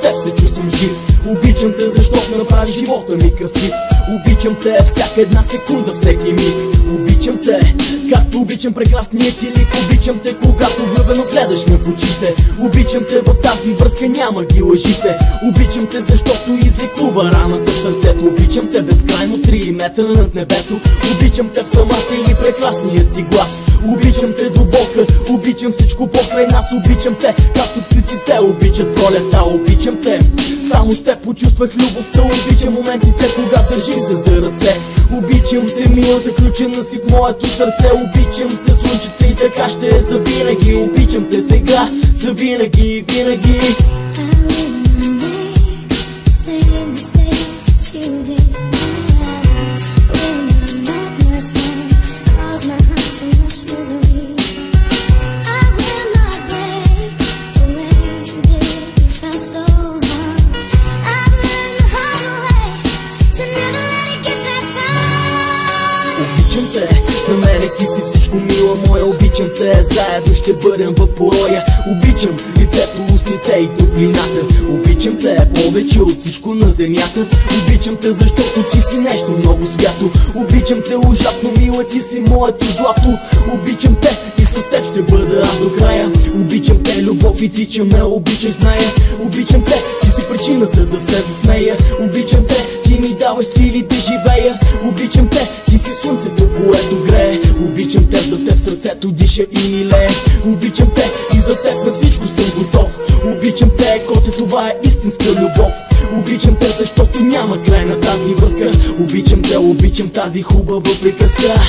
теб се чувствам жив. Обичам те, защото направи живота ми красив. Обичам те всяка една секунда, всеки миг. Обичам те, както обичам прекрасният ти лик. Обичам те, когато влюбено гледаш ме в очите. Обичам те, в тази връзка няма ги лъжите. Обичам те, защото излекува раната в сърцето. Обичам те безкрайно, 3 метра над небето. Обичам те в самата и прекрасният ти глас. Обичам те до болка, обичам всичко покрай нас. Обичам те, както птиците обичат пролета. Обичам те, само с теб почувствах любовта. Обичам моментите, когато държим се за ръце. Обичам те, мила, заключена си в моето сърце. Обичам те, слънчице, и така ще е завинаги. Обичам те сега, завинаги и винаги. За мене ти си всичко, мила моя. Обичам те, заедно ще бъдем в пороя. Обичам лицето, устните и топлината. Обичам те повече от всичко на земята. Обичам те, защото ти си нещо много свято. Обичам те ужасно, мила, ти си моето злато. Обичам те и с теб ще бъда аз до края. Обичам те, любов, и ти, че ме обичаш, зная. Обичам те, ти си причината да се засмея. Обичам те, ти ми даваш сили да живея. Обичам те, ти си слънцето, което грее. Обичам те, за теб сърцето диша и милее. Обичам те и за теб на всичко съм готов. Обичам те, коте, това е истинска любов. Обичам те, защото няма край на тази връзка. Обичам те, обичам тази хубава приказка.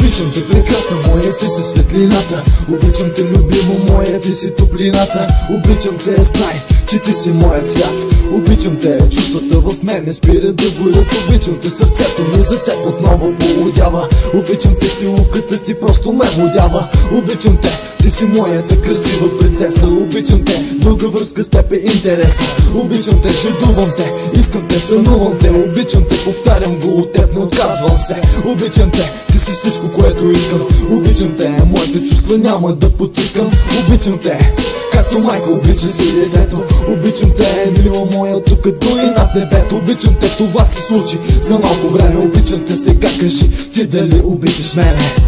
Обичам те, прекрасна моя, ти си светлината. Обичам те, любимо моя, ти си топлината. Обичам те, знай, че ти си моят цвят. Обичам те, чувствата в мен не спират да горят. Обичам те, сърцето ми за теб отново полудява. Обичам те, целувката ти просто ме водява. Обичам те, ти си моята красива принцеса. Обичам те, дълга връзка с теб е интереса. Обичам те, жадувам те, искам те, сънувам те. Обичам те, повтарям го, от теб не отказвам се. Обичам те, ти си всичко, което искам. Обичам те, моите чувства няма да потискам. Обичам те, както майка обича си детето. Обичам те, мила моя, тук до и над небето. Обичам те, това се случи за малко време. Обичам те, сега кажи ти дали обичаш мене.